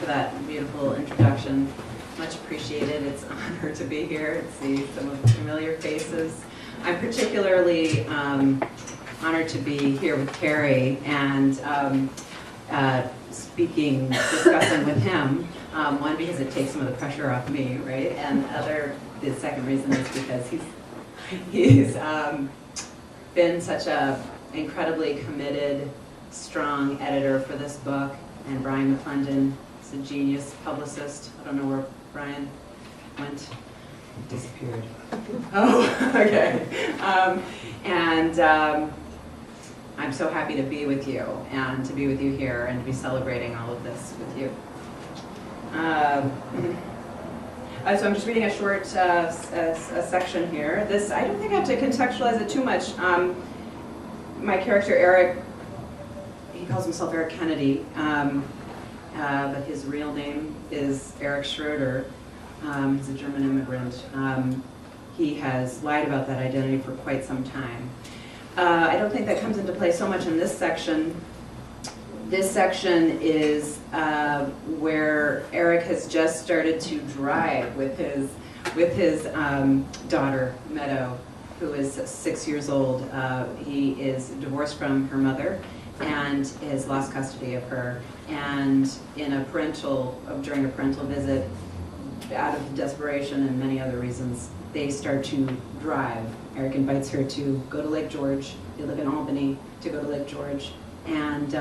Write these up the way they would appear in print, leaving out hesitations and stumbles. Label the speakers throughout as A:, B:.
A: for that beautiful introduction. Much appreciated. It's an honor to be here and see some of the familiar faces. I'm particularly honored to be here with Cary and discussing with him. One, because it takes some of the pressure off me, right? And the second reason is because he's been such a incredibly committed, strong editor for this book. And Brian McClendon is a genius publicist. I don't know where Brian went. Disappeared. Oh, okay. I'm so happy to be with you and to be with you here and to be celebrating all of this with you. So I'm just reading a short a section here. This, I don't think I have to contextualize it too much. My character Eric, he calls himself Eric Kennedy, but his real name is Eric Schroder. He's a German immigrant. He has lied about that identity for quite some time. I don't think that comes into play so much in this section. This section is where Eric has just started to drive with his daughter, Meadow, who is 6 years old. He is divorced from her mother and has lost custody of her. And during a parental visit, out of desperation and many other reasons, they start to drive. Eric invites her to go to Lake George. They live in Albany, to go to Lake George. And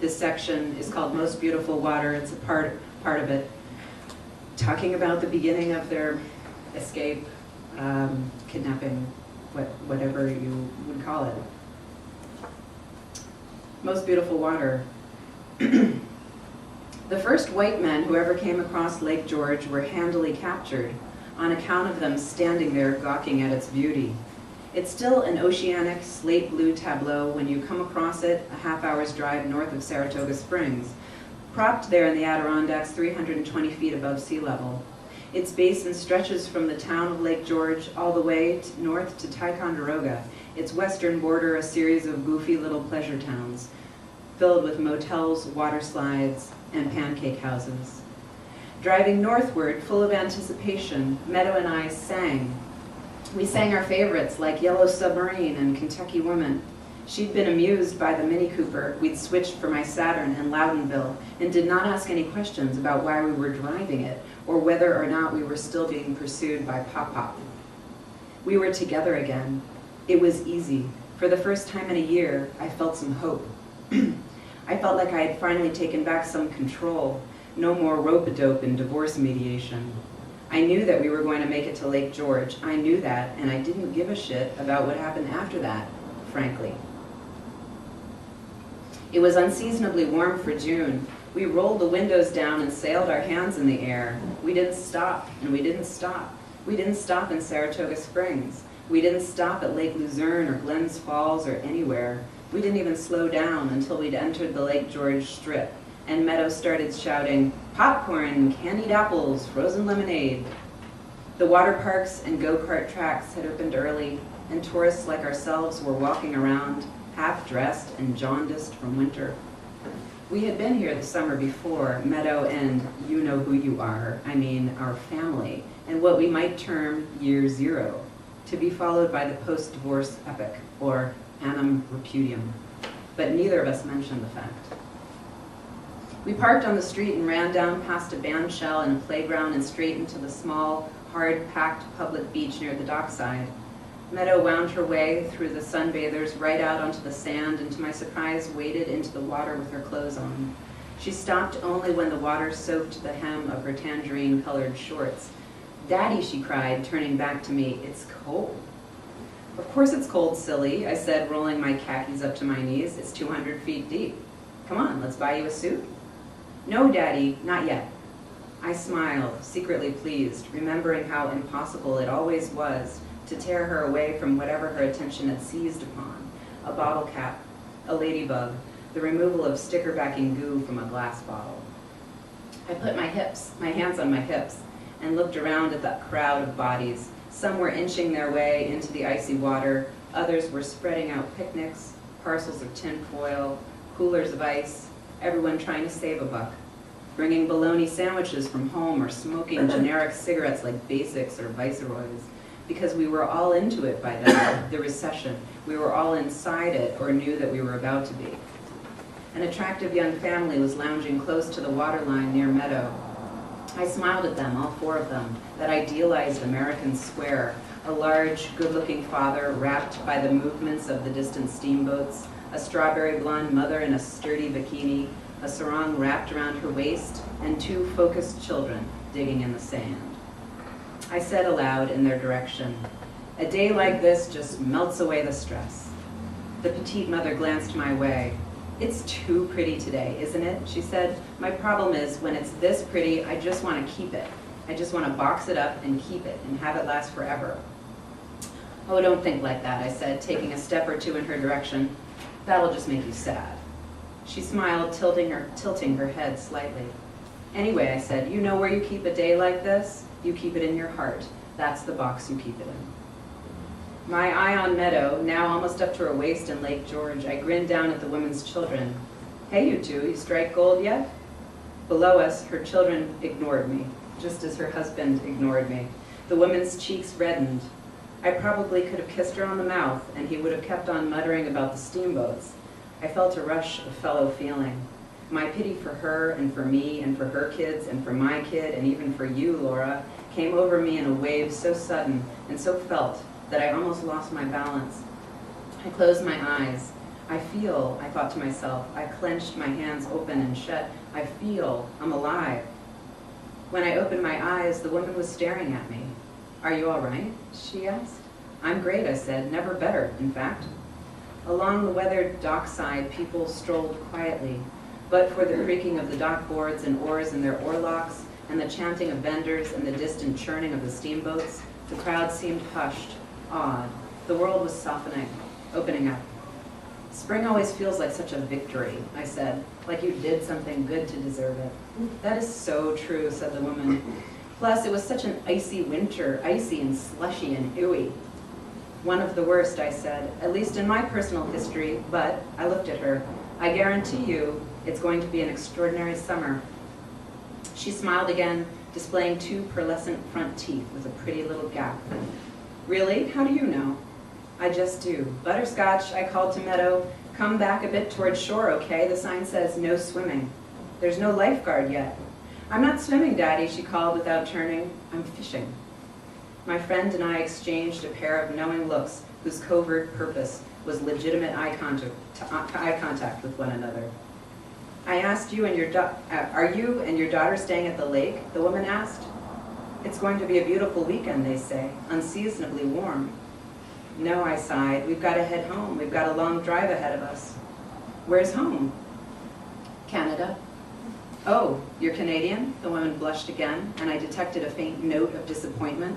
A: this section is called Most Beautiful Water. It's a part of it, talking about the beginning of their escape, kidnapping, whatever you would call it. Most Beautiful Water. The first white men who ever came across Lake George were handily captured, on account of them standing there gawking at its beauty. It's still an oceanic slate blue tableau when you come across it a half-hour's drive north of Saratoga Springs, propped there in the Adirondacks 320 feet above sea level. Its basin stretches from the town of Lake George all the way north to Ticonderoga, its western border a series of goofy little pleasure towns, filled with motels, water slides, and pancake houses. Driving northward, full of anticipation, Meadow and I sang. We sang our favorites like Yellow Submarine and Kentucky Woman. She'd been amused by the Mini Cooper we'd switched for my Saturn in Loudonville and did not ask any questions about why we were driving it or whether or not we were still being pursued by Pop-Pop. We were together again. It was easy. For the first time in a year, I felt some hope. I felt like I had finally taken back some control. No more rope-a-dope and divorce mediation. I knew that we were going to make it to Lake George. I knew that, and I didn't give a shit about what happened after that, frankly. It was unseasonably warm for June. We rolled the windows down and sailed our hands in the air. We didn't stop, and we didn't stop. We didn't stop in Saratoga Springs. We didn't stop at Lake Luzerne or Glens Falls or anywhere. We didn't even slow down until we'd entered the Lake George Strip, and Meadow started shouting, "Popcorn, candied apples, frozen lemonade." The water parks and go-kart tracks had opened early, and tourists like ourselves were walking around, half-dressed and jaundiced from winter. We had been here the summer before, Meadow and you know who you are, I mean our family, and what we might term year zero, to be followed by the post-divorce epic, or annum repudium. But neither of us mentioned the fact. We parked on the street and ran down past a band shell and a playground and straight into the small, hard-packed public beach near the dockside. Meadow wound her way through the sunbathers right out onto the sand and to my surprise waded into the water with her clothes on. She stopped only when the water soaked the hem of her tangerine-colored shorts. "Daddy," she cried, turning back to me, "it's cold." "Of course it's cold, silly," I said, rolling my khakis up to my knees. "It's 200 feet deep. Come on, let's buy you a suit." "No, Daddy, not yet." I smiled, secretly pleased, remembering how impossible it always was to tear her away from whatever her attention had seized upon, a bottle cap, a ladybug, the removal of sticker-backing goo from a glass bottle. I put my hands on my hips, and looked around at that crowd of bodies. Some were inching their way into the icy water, others were spreading out picnics, parcels of tin foil, coolers of ice, everyone trying to save a buck. bringing bologna sandwiches from home or smoking generic cigarettes like Basics or Viceroys, because we were all into it by then, the recession. We were all inside it or knew that we were about to be. An attractive young family was lounging close to the waterline near Meadow. I smiled at them, all four of them, that idealized American square, a large, good-looking father wrapped by the movements of the distant steamboats, a strawberry blonde mother in a sturdy bikini, a sarong wrapped around her waist, and two focused children digging in the sand. I said aloud in their direction, "A day like this just melts away the stress." The petite mother glanced my way. "It's too pretty today, isn't it?" she said. "My problem is, when it's this pretty, I just want to keep it. I just want to box it up and keep it and have it last forever." "Oh, don't think like that," I said, taking a step or two in her direction. "That'll just make you sad." She smiled, tilting her head slightly. "Anyway," I said, "you know where you keep a day like this? You keep it in your heart. That's the box you keep it in." My eye on Meadow, now almost up to her waist in Lake George, I grinned down at the women's children. "Hey, you two, you strike gold yet?" Below us, her children ignored me, just as her husband ignored me. The woman's cheeks reddened. I probably could have kissed her on the mouth, and he would have kept on muttering about the steamboats. I felt a rush of fellow feeling. My pity for her and for me and for her kids and for my kid and even for you, Laura, came over me in a wave so sudden and so felt that I almost lost my balance. I closed my eyes. I thought to myself. I clenched my hands open and shut. I feel I'm alive. When I opened my eyes, the woman was staring at me. "Are you all right?" she asked. "I'm great," I said. "Never better, in fact." Along the weathered dockside, people strolled quietly, but for the creaking of the dock boards and oars in their oarlocks, and the chanting of vendors and the distant churning of the steamboats, the crowd seemed hushed, awed. The world was softening, opening up. "Spring always feels like such a victory," I said, "like you did something good to deserve it." "That is so true," said the woman. "Plus, it was such an icy winter, icy and slushy and ooey." "One of the worst," I said, "at least in my personal history, but," I looked at her, "I guarantee you it's going to be an extraordinary summer." She smiled again, displaying two pearlescent front teeth with a pretty little gap. "Really? How do you know?" "I just do. Butterscotch," I called to Meadow. "Come back a bit towards shore, okay? The sign says no swimming." "There's no lifeguard yet." "I'm not swimming, Daddy," she called without turning. "I'm fishing." My friend and I exchanged a pair of knowing looks whose covert purpose was legitimate eye contact with one another. "I asked you and are you and your daughter staying at the lake?" the woman asked. "It's going to be a beautiful weekend, they say, unseasonably warm." "No," I sighed. "We've got to head home. We've got a long drive ahead of us." "Where's home?" "Canada." "Oh, you're Canadian?" The woman blushed again, and I detected a faint note of disappointment,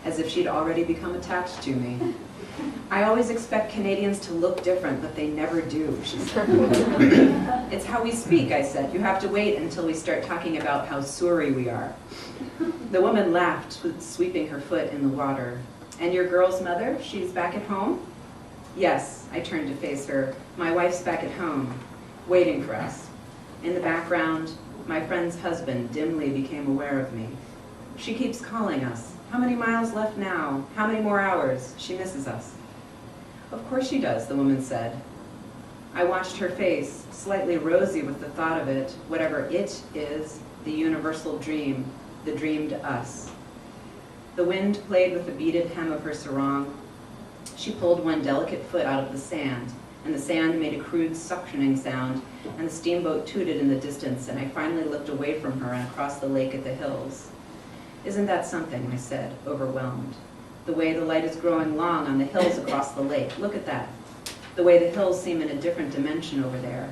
A: as if she'd already become attached to me. "I always expect Canadians to look different, but they never do," she said. "It's how we speak," I said. "You have to wait until we start talking about how sorry we are." The woman laughed, sweeping her foot in the water. "And your girl's mother? She's back at home?" "Yes," I turned to face her. "My wife's back at home, waiting for us." In the background, my friend's husband dimly became aware of me. "She keeps calling us. How many miles left now? How many more hours? She misses us." "Of course she does," the woman said. I watched her face, slightly rosy with the thought of it, whatever it is, the universal dream, the dreamed us. The wind played with the beaded hem of her sarong. She pulled one delicate foot out of the sand, and the sand made a crude suctioning sound, and the steamboat tooted in the distance, and I finally looked away from her and across the lake at the hills. "Isn't that something?" I said, overwhelmed. "The way the light is growing long on the hills across the lake. Look at that. The way the hills seem in a different dimension over there.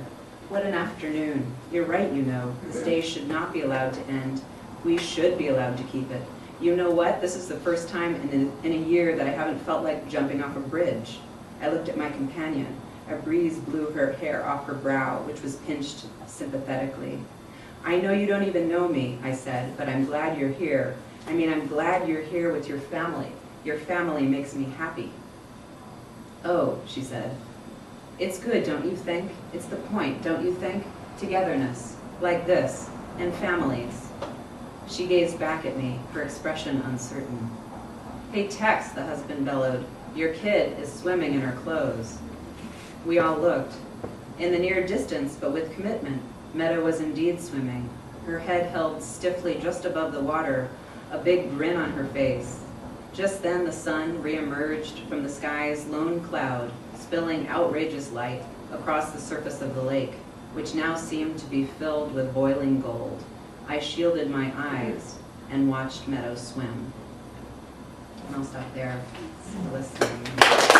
A: What an afternoon. You're right, you know. This day should not be allowed to end. We should be allowed to keep it. You know what? This is the first time in a year that I haven't felt like jumping off a bridge." I looked at my companion. A breeze blew her hair off her brow, which was pinched sympathetically. "I know you don't even know me," I said, "but I'm glad you're here. I'm glad you're here with your family. Your family makes me happy." "Oh," she said. "It's good, don't you think? It's the point, don't you think? Togetherness. Like this. and families. She gazed back at me, her expression uncertain. Hey, Tex, the husband bellowed, your kid is swimming in her clothes. We all looked. In the near distance, but with commitment, Meadow was indeed swimming, her head held stiffly just above the water, a big grin on her face. Just then the sun re-emerged from the sky's lone cloud, spilling outrageous light across the surface of the lake, which now seemed to be filled with boiling gold. I shielded my eyes and watched Meadow swim. And I'll stop there. Listening.